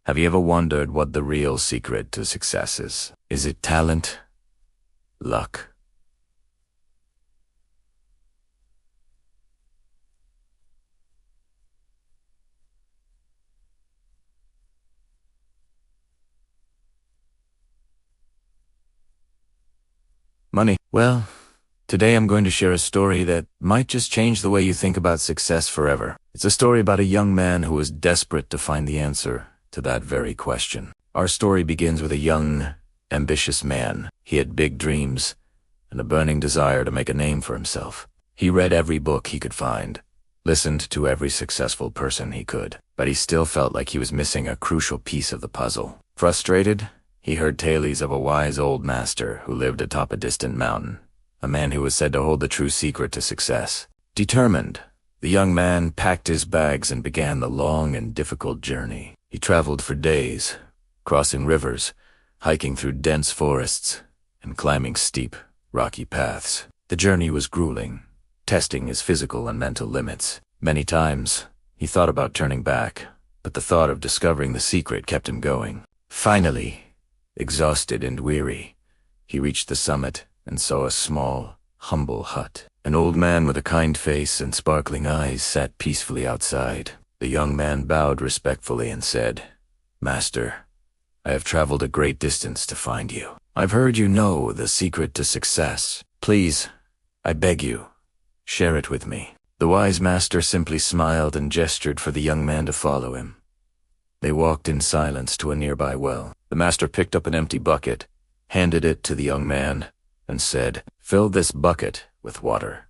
Have you ever wondered what the real secret to success is? Is it talent? Luck? Money? Well, today I'm going to share a story that might just change the way you think about success forever. It's a story about a young man who was desperate to find the answer to that very question. Our story begins with a young, ambitious man. He had big dreams and a burning desire to make a name for himself. He read every book he could find, listened to every successful person he could, but he still felt like he was missing a crucial piece of the puzzle. Frustrated, he heard tales of a wise old master who lived atop a distant mountain, a man who was said to hold the true secret to success. Determined, the young man packed his bags and began the long and difficult journey. He traveled for days, crossing rivers, hiking through dense forests, and climbing steep, rocky paths. The journey was grueling, testing his physical and mental limits. Many times, he thought about turning back, but the thought of discovering the secret kept him going. Finally, exhausted and weary, he reached the summit and saw a small, humble hut. An old man with a kind face and sparkling eyes sat peacefully outside. The young man bowed respectfully and said, "Master, I have traveled a great distance to find you. I've heard you know the secret to success. Please, I beg you, share it with me." The wise master simply smiled and gestured for the young man to follow him. They walked in silence to a nearby well. The master picked up an empty bucket, handed it to the young man, and said, "Fill this bucket with water."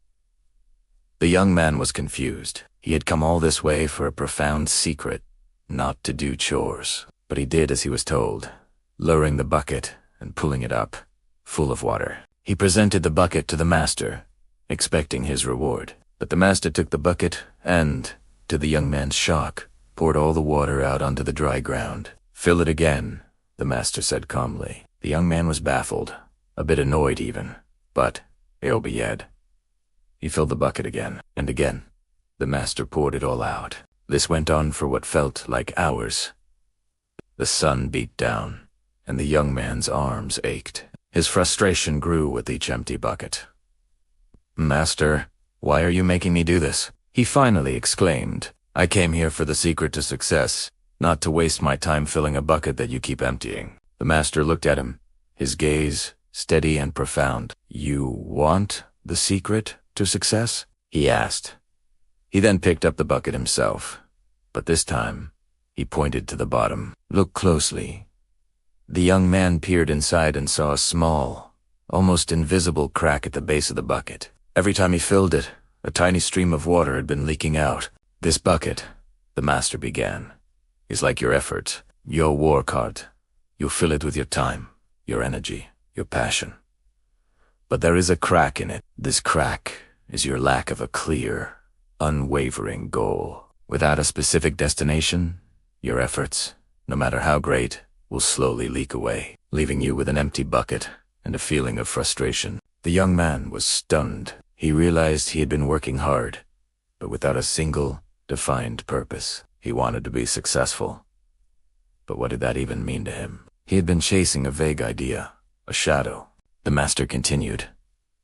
The young man was confused. He had come all this way for a profound secret, not to do chores. But he did as he was told, lowering the bucket and pulling it up, full of water. He presented the bucket to the master, expecting his reward. But the master took the bucket and, to the young man's shock, poured all the water out onto the dry ground. "Fill it again," the master said calmly. The young man was baffled, a bit annoyed even, but obeyed. He filled the bucket again, and again. The master poured it all out. This went on for what felt like hours. The sun beat down, and the young man's arms ached. His frustration grew with each empty bucket. "Master, why are you making me do this?" he finally exclaimed. "I came here for the secret to success, not to waste my time filling a bucket that you keep emptying." The master looked at him, his gaze steady and profound. "You want the secret to success?" he asked. He then picked up the bucket himself, but this time he pointed to the bottom. "Look closely." The young man peered inside and saw a small, almost invisible crack at the base of the bucket. Every time he filled it, a tiny stream of water had been leaking out. "This bucket," the master began, "is like your efforts, your war card. You fill it with your time, your energy, your passion. But there is a crack in it. This crack is your lack of a clear, unwavering goal. Without a specific destination, your efforts, no matter how great, will slowly leak away, leaving you with an empty bucket and a feeling of frustration." The young man was stunned. He realized he had been working hard, but without a single, defined purpose. He wanted to be successful. But what did that even mean to him? He had been chasing a vague idea, a shadow. The master continued,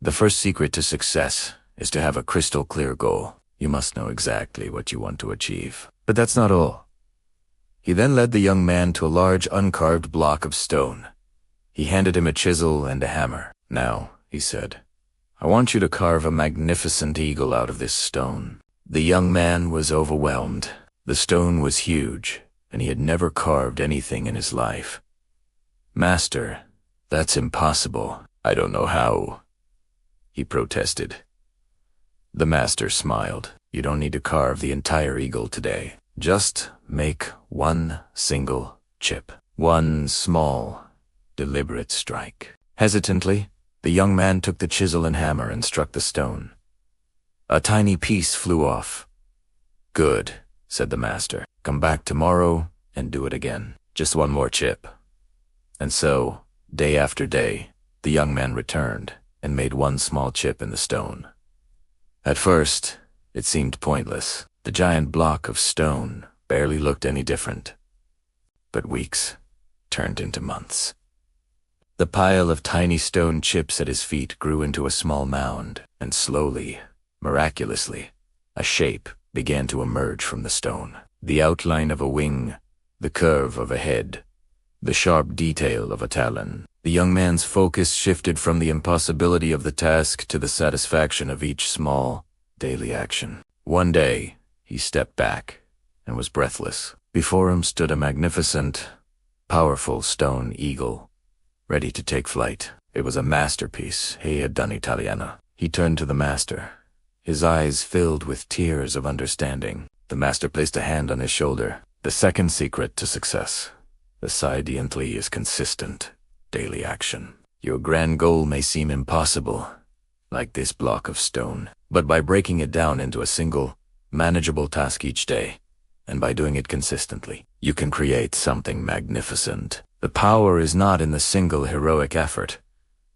"The first secret to success is to have a crystal clear goal. You must know exactly what you want to achieve. But that's not all." He then led the young man to a large uncarved block of stone. He handed him a chisel and a hammer. "Now," he said, "I want you to carve a magnificent eagle out of this stone." The young man was overwhelmed. The stone was huge, and he had never carved anything in his life. "Master, that's impossible. I don't know how," he protested. The master smiled. "You don't need to carve the entire eagle today. Just make one single chip. One small, deliberate strike." Hesitantly, the young man took the chisel and hammer and struck the stone. A tiny piece flew off. "Good," said the master. "Come back tomorrow and do it again. Just one more chip." And so, day after day, the young man returned and made one small chip in the stone. At first, it seemed pointless. The giant block of stone barely looked any different. but weeks turned into months. The pile of tiny stone chips at his feet grew into a small mound, and slowly, miraculously, a shape began to emerge from the stone. The outline of a wing, the curve of a head, the sharp detail of a talon. The young man's focus shifted from the impossibility of the task to the satisfaction of each small, daily action. One day, he stepped back and was breathless. Before him stood a magnificent, powerful stone eagle, ready to take flight. It was a masterpiece he had done Italiana. He turned to the master, his eyes filled with tears of understanding. The master placed a hand on his shoulder. The second secret to success, decidedly, is consistent, daily action. Your grand goal may seem impossible, like this block of stone, but by breaking it down into a single, manageable task each day, and by doing it consistently, you can create something magnificent. The power is not in the single heroic effort,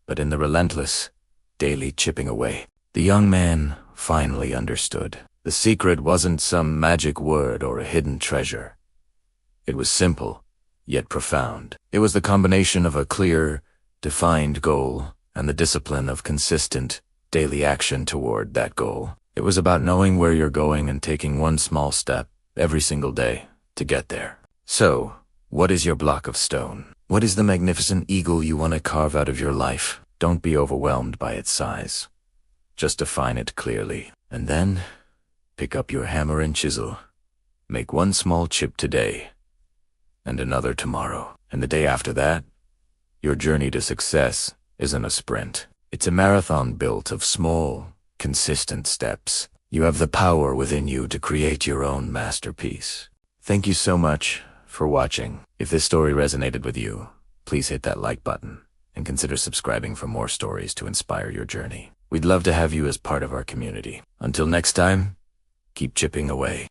but in the relentless, daily chipping away. The young man finally understood. The secret wasn't some magic word or a hidden treasure. It was simple, yet profound. It was the combination of a clear, defined goal and the discipline of consistent, daily action toward that goal. It was about knowing where you're going and taking one small step every single day to get there. So, what is your block of stone? What is the magnificent eagle you want to carve out of your life? Don't be overwhelmed by its size. Just define it clearly, and then pick up your hammer and chisel. Make one small chip today, and another tomorrow, and the day after that. Your journey to success isn't a sprint. It's a marathon built of small, consistent steps. You have the power within you to create your own masterpiece. Thank you so much for watching. If this story resonated with you, please hit that like button and consider subscribing for more stories to inspire your journey. We'd love to have you as part of our community. Until next time, keep chipping away.